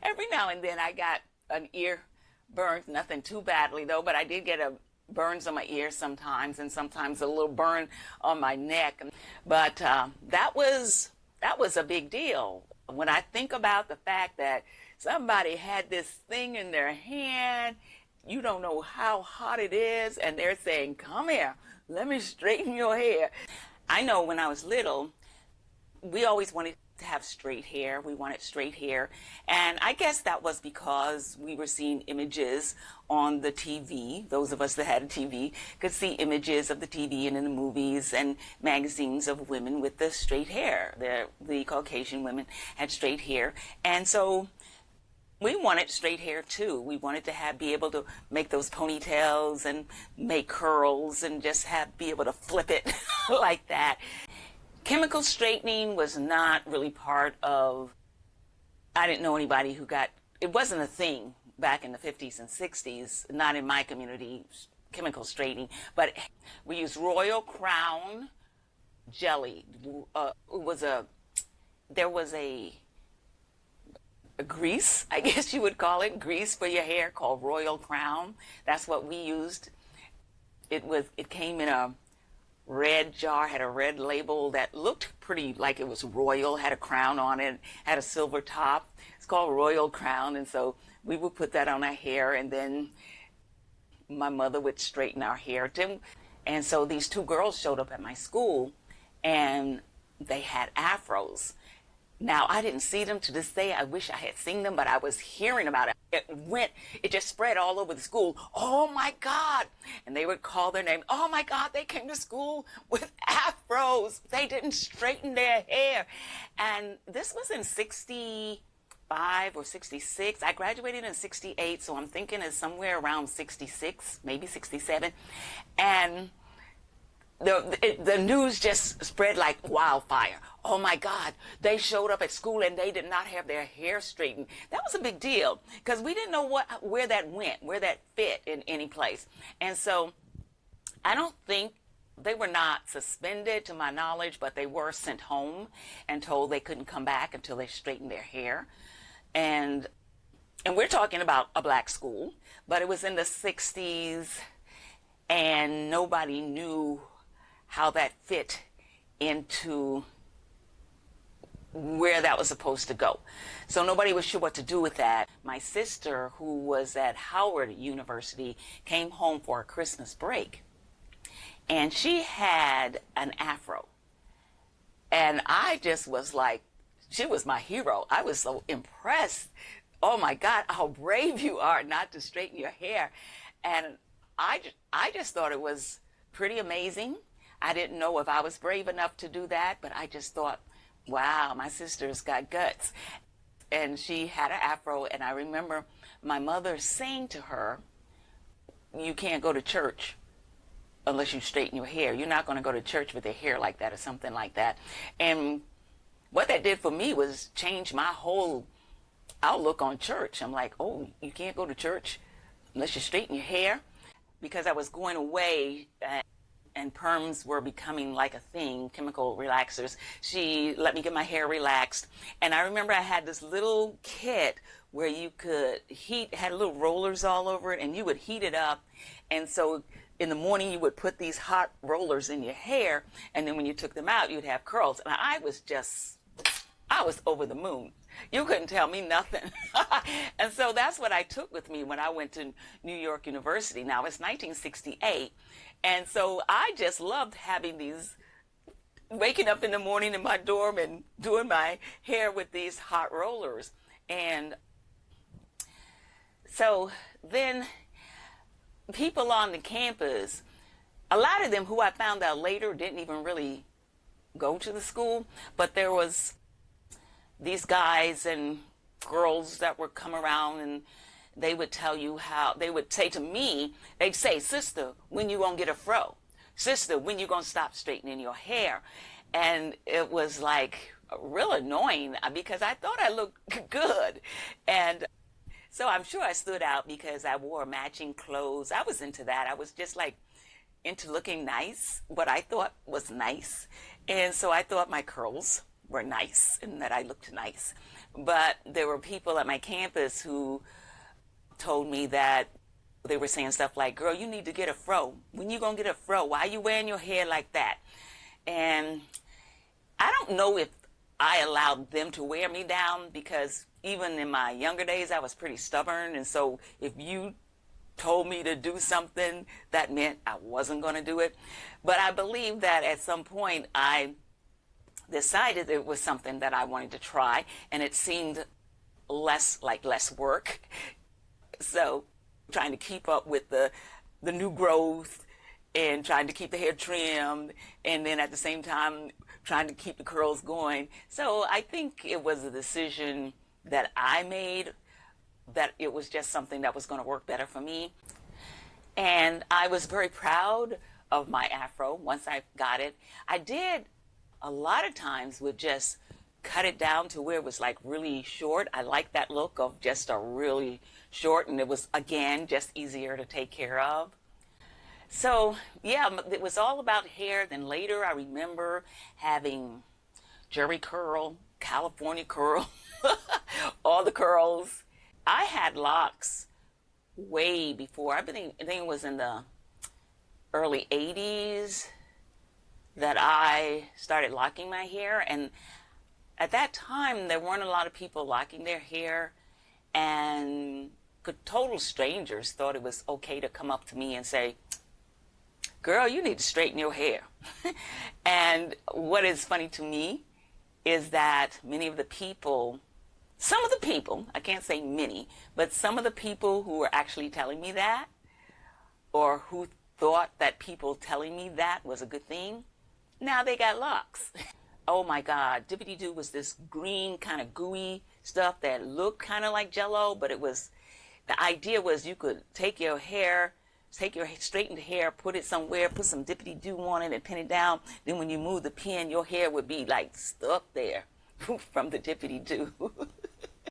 every now and then I got an ear burn, nothing too badly though, but I did get a burns on my ears sometimes, and sometimes a little burn on my neck. But that was a big deal. When I think about the fact that somebody had this thing in their hand, you don't know how hot it is, and they're saying, "Come here, let me straighten your hair." I know when I was little, we always wanted to have straight hair. We wanted straight hair. And I guess that was because we were seeing images on the TV. Those of us that had a TV could see images of the TV and in the movies and magazines of women with the straight hair. The Caucasian women had straight hair. And so we wanted straight hair too. We wanted to be able to make those ponytails and make curls and just be able to flip it like that. Chemical straightening was not really part of, I didn't know anybody it wasn't a thing back in the 50s and 60s, not in my community, chemical straightening, but we used Royal Crown jelly. There was a grease, I guess you would call it, grease for your hair called Royal Crown. That's what we used. It came in a red jar, had a red label that looked pretty like it was royal, had a crown on it, had a silver top. It's called Royal Crown, and so we would put that on our hair, and then my mother would straighten our hair. And so these two girls showed up at my school, and they had afros. Now, I didn't see them to this day. I wish I had seen them, but I was hearing about it. It just spread all over the school. "Oh my God." And they would call their name. "Oh my God, they came to school with afros. They didn't straighten their hair." And this was in 65 or 66. I graduated in 68, so I'm thinking it's somewhere around 66, maybe 67. And the news just spread like wildfire. "Oh my God, they showed up at school and they did not have their hair straightened." That was a big deal because we didn't know where that went, where that fit in any place. And so I don't think they were not suspended to my knowledge, but they were sent home and told they couldn't come back until they straightened their hair. And we're talking about a black school, but it was in the 60s and nobody knew how that fit into where that was supposed to go. So nobody was sure what to do with that. My sister, who was at Howard University, came home for a Christmas break, and she had an afro. And I just was like, she was my hero. I was so impressed. "Oh my God, how brave you are not to straighten your hair." And I just thought it was pretty amazing. I didn't know if I was brave enough to do that, but I just thought, wow, my sister's got guts. And she had an afro, and I remember my mother saying to her, "You can't go to church unless you straighten your hair. You're not going to go to church with your hair like that," or something like that. And what that did for me was change my whole outlook on church. I'm like, "Oh, you can't go to church unless you straighten your hair?" Because I was going away, and perms were becoming like a thing, chemical relaxers. She let me get my hair relaxed. And I remember I had this little kit where you could had little rollers all over it, and you would heat it up. And so in the morning you would put these hot rollers in your hair, and then when you took them out, you'd have curls. And I was over the moon. You couldn't tell me nothing. And so that's what I took with me when I went to New York University. Now, it's 1968. And so I just loved having waking up in the morning in my dorm and doing my hair with these hot rollers. And so then people on the campus, a lot of them who I found out later didn't even really go to the school, but there was these guys and girls that would come around, and they would tell you how, they would say to me, they'd say, "Sister, when you gonna get a fro? Sister, when you gonna stop straightening your hair?" And it was like real annoying because I thought I looked good. And so I'm sure I stood out because I wore matching clothes. I was into that. I was just like into looking nice, what I thought was nice. And so I thought my curls were nice and that I looked nice. But there were people at my campus who told me that they were saying stuff like, girl, you need to get a fro. When you gonna get a fro? Why are you wearing your hair like that? And I don't know if I allowed them to wear me down, because even in my younger days, I was pretty stubborn. And so if you told me to do something, that meant I wasn't going to do it. But I believe that at some point I decided it was something that I wanted to try, and it seemed less work. So trying to keep up with the new growth and trying to keep the hair trimmed, and then at the same time trying to keep the curls going. So I think it was a decision that I made, that it was just something that was going to work better for me. And I was very proud of my afro once I got it. I did a lot of times would just cut it down to where it was like really short. I like that look of just a really short, and it was, again, just easier to take care of. So yeah, it was all about hair. Then later I remember having Jerry curl, California curl, all the curls. I had locks way before. I think it was in the early 80s that I started locking my hair. And at that time, there weren't a lot of people locking their hair, and total strangers thought it was okay to come up to me and say, girl, you need to straighten your hair. And what is funny to me is that many of the people, some of the people, I can't say many, but some of the people who were actually telling me that, or who thought that people telling me that was a good thing, now they got locks. Oh my God, Dippity-Doo was this green kind of gooey stuff that looked kind of like Jello, but it was, the idea was you could take your hair, take your straightened hair, put it somewhere, put some Dippity-Doo on it and pin it down. Then when you move the pin, your hair would be like stuck there from the Dippity-Doo.